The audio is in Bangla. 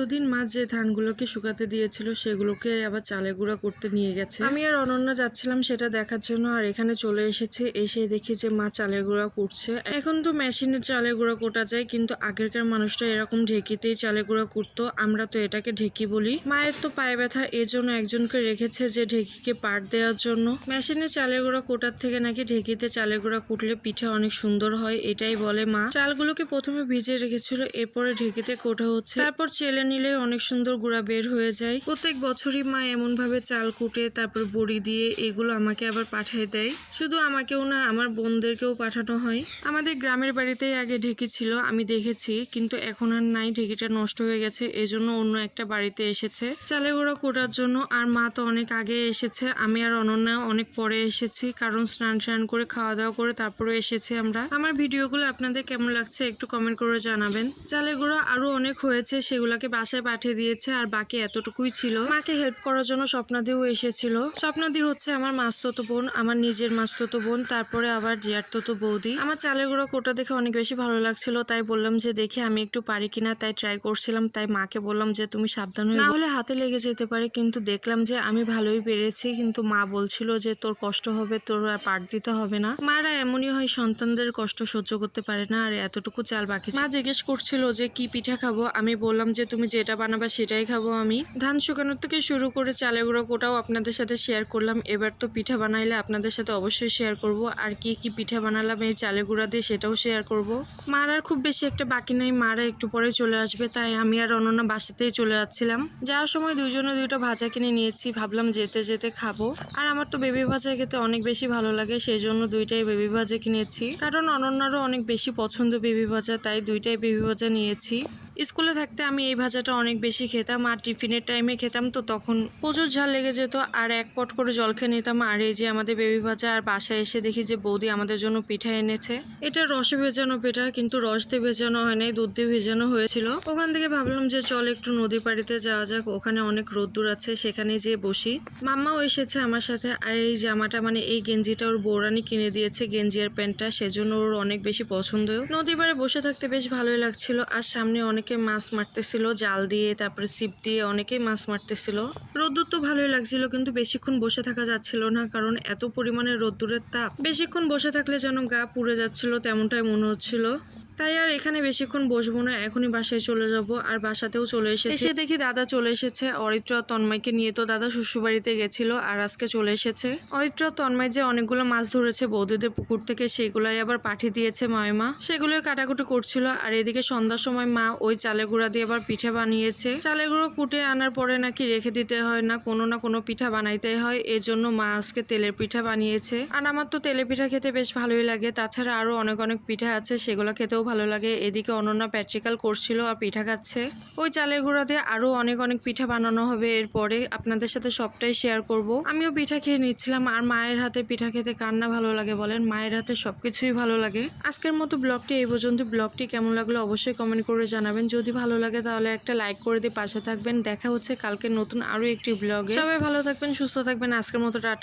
গতদিন মা যে ধানগুলোকে শুকাতে দিয়েছিল সেগুলোকে আবার চালে গুঁড়া করতে নিয়ে গেছে। আমি আর অনন্যা যাচ্ছিলাম সেটা দেখার জন্য, আর এখানে চলে এসেছে। এসে দেখি যে মা চালে গুঁড়া করছে। এখন তো মেশিনে চালে গুঁড়া কোটা যায়, কিন্তু আগেরকার মানুষরা এরকম ঢেকিতেই চালে গুঁড়া করতো। আমরা তো এটাকে ঢেকি বলি। মায়ের তো পায়ে ব্যথা, এর জন্য একজনকে রেখেছে যে ঢেকিকে পাট দেওয়ার জন্য। মেশিনে চালে গুঁড়া কোটার থেকে নাকি ঢেকিতে চালে গুঁড়া কুটলে পিঠা অনেক সুন্দর হয়, এটাই বলে মা। চালগুলোকে প্রথমে ভিজিয়ে রেখেছিল, এরপরে ঢেকিতে কোটা হচ্ছে, তারপর চেলে নিলে অনেক সুন্দর গুঁড়া বের হয়ে যায়। প্রত্যেক বছরই মা এমন ভাবে চাল কুটে তারপর বড়ি দিয়ে এগুলো আমাকে আবার পাঠিয়ে দেয়। শুধু আমাকেও না, আমার বোনদেরকেও পাঠানো হয়। আমাদের গ্রামের বাড়িতেই আগে ঢেকি ছিল, আমি দেখেছি, কিন্তু এখন আর নাই, ঢেকিটা নষ্ট হয়ে গেছে, এজন্য অন্য একটা বাড়িতে এসেছে চালে গুঁড়া কোটার জন্য। আর মা তো অনেক আগে এসেছে, আমি আর অনন্যা অনেক পরে এসেছি, কারণ স্নান করে খাওয়া দাওয়া করে তারপরে এসেছি আমরা। আমার ভিডিওগুলো আপনাদের কেমন লাগছে একটু কমেন্ট করে জানাবেন। চালে গুঁড়া আরো অনেক হয়েছে, সেগুলোকে বাসায় পাঠিয়ে দিয়েছে, আর বাকি এতটুকুই ছিল। মাকে হেল্প করার জন্য স্বপ্নাদিও এসেছিল। স্বপ্নাদি হচ্ছে আমার মাসতুতো বোন, আমার নিজের মাসতুতো বোন, তারপরে আবার জিয়ারতুতো বৌদি। আমার চালের গুঁড়া কোটা দেখে অনেক বেশি ভালো লাগছিল, তাই বললাম যে দেখি আমি একটু পারি কিনা, তাই ট্রাই করছিলাম। তাই মাকে বললাম যে তুমি সাবধান হয়ে, না হলে হাতে লেগে যেতে পারে। কিন্তু দেখলাম যে আমি ভালোই পেরেছি, কিন্তু মা বলছিল যে তোর কষ্ট হবে, তোর আর পাট দিতে হবে না। মারা এমনই হয়, সন্তানদের কষ্ট সহ্য করতে পারে না। আর এতটুকু চাল বাকি। মা জিজ্ঞেস করছিল যে কি পিঠা খাবো, আমি বললাম যে তুমি যেটা বানাবা সেটাই খাবো আমি। ধান শুকানোর থেকে শুরু করে চালে গুঁড়ো কোটাও আপনাদের সাথে শেয়ার করলাম। এবার তো পিঠা বানাইলে আপনাদের সাথে অবশ্যই শেয়ার করব, আর কি কি পিঠা বানালাম এই চালে গুঁড়া দিয়ে সেটাও শেয়ার করব। মার আর খুব বেশি একটা বাকি নেই, মারা একটু পরে চলে আসবে, তাই আমি আর অনন্যা বাসাতেই চলে যাচ্ছিলাম। যাওয়ার সময় দুজনে দুইটা ভাজা কিনে নিয়েছি, ভাবলাম যেতে যেতে খাবো। আর আমার তো বেবি ভাজা খেতে অনেক বেশি ভালো লাগে, সেই জন্য দুইটাই বেবি ভাজা কিনেছি, কারণ অনন্যারও অনেক বেশি পছন্দ বেবি ভাজা, তাই দুইটাই বেবি ভাজা নিয়েছি। স্কুলে থাকতে আমি এই ভাজাটা অনেক বেশি খেতাম, আর টিফিনের টাইমে খেতাম, তো তখন প্রচুর ঝাল লেগে যেত, আর এক পট করে জল খেয়ে নিতাম। আর এই যে আমাদের বেবি ভাজা, আর বাসায় এসে দেখি যে বৌদি আমাদের জন্য পিঠা এনেছে। এটা রসে ভেজানো পিঠা, কিন্তু রস দিয়ে ভেজানো হয় নাই, দুধ দিয়ে ভেজানো হয়েছিল। ওখান থেকে ভাবলাম যে চল একটু নদী পাড়িতে যাওয়া যাক, ওখানে অনেক রোদ্দুর আছে, সেখানে যেয়ে বসি। মাম্মাও এসেছে আমার সাথে। আর এই জামাটা মানে এই গেঞ্জিটা ওর বৌরানি কিনে দিয়েছে, গেঞ্জি আর প্যান্টটা, সেজন্য ওর অনেক বেশি পছন্দ। নদী পাড়ে বসে থাকতে বেশ ভালোই লাগছিল। আর সামনে অনেকে মাছ মারতেছিল জাল দিয়ে, তারপরে ছিপ দিয়ে অনেকেই মাছ মারতেছিল। রোদ্দুর তো ভালোই লাগছিল, কিন্তু বেশিক্ষণ বসে থাকা যাচ্ছিল না, কারণ এত পরিমাণে রোদ্দুরের তাপ, বেশিক্ষণ বসে থাকলে যেন গা পুড়ে যাচ্ছিল, তেমনটাই মনে হচ্ছিল। তাই আর এখানে বেশিক্ষণ বসবো না, এখনই বাসায় চলে যাব। আর বাসাতেও চলে এসে দেখি দাদা চলে এসেছে। অরিত্র তন্ময়কে নিয়ে তো দাদা শ্বশুরবাড়িতে গেছিল, আর আজকে চলে এসেছে। অরিত্র তন্ময় যে অনেকগুলো মাছ ধরেছে বৌদিদের পুকুর থেকে, সেগুলাই আবার পাঠিয়ে দিয়েছে মা, সেগুলোই কাটাকুটি করছিল। আর এদিকে সন্ধ্যার সময় মা ওই চালের গুঁড়া দিয়ে আবার পিঠা বানিয়েছে। চালের গুঁড়ো কুটে আনার পরে নাকি রেখে দিতে হয় না কোনো পিঠা বানাইতে হয়, এর জন্য মা আজকে তেলের পিঠা বানিয়েছে। আর আমার তো তেলের পিঠা খেতে বেশ ভালোই লাগে, তাছাড়া আরো অনেক পিঠা আছে, সেগুলো খেতেও ভালো লাগে। এদিকে অনন্যা প্র্যাকটিক্যাল করছিল আর পিঠা খাচ্ছে। ওই চালের গুঁড়া দিয়ে আরো অনেক পিঠা বানানো হবে এরপরে, আপনাদের সাথে সবটাই শেয়ার করব। আমিও পিঠা খেয়ে নিচ্ছিলাম। আর মায়ের হাতে পিঠা খেতে কার না ভালো লাগে বলেন, মায়ের হাতে সবকিছুই ভালো লাগে। আজকের মতো ব্লগটি এই পর্যন্ত। ব্লগটি কেমন লাগলো অবশ্যই কমেন্ট করে জানাবেন। যদি ভালো লাগে তাহলে একটা লাইক করে দিয়ে পাশে থাকবেন। দেখা হচ্ছে কালকে নতুন আরো একটি ব্লগে। সবাই ভালো থাকবেন, সুস্থ থাকবেন। আজকের মতো টাটা।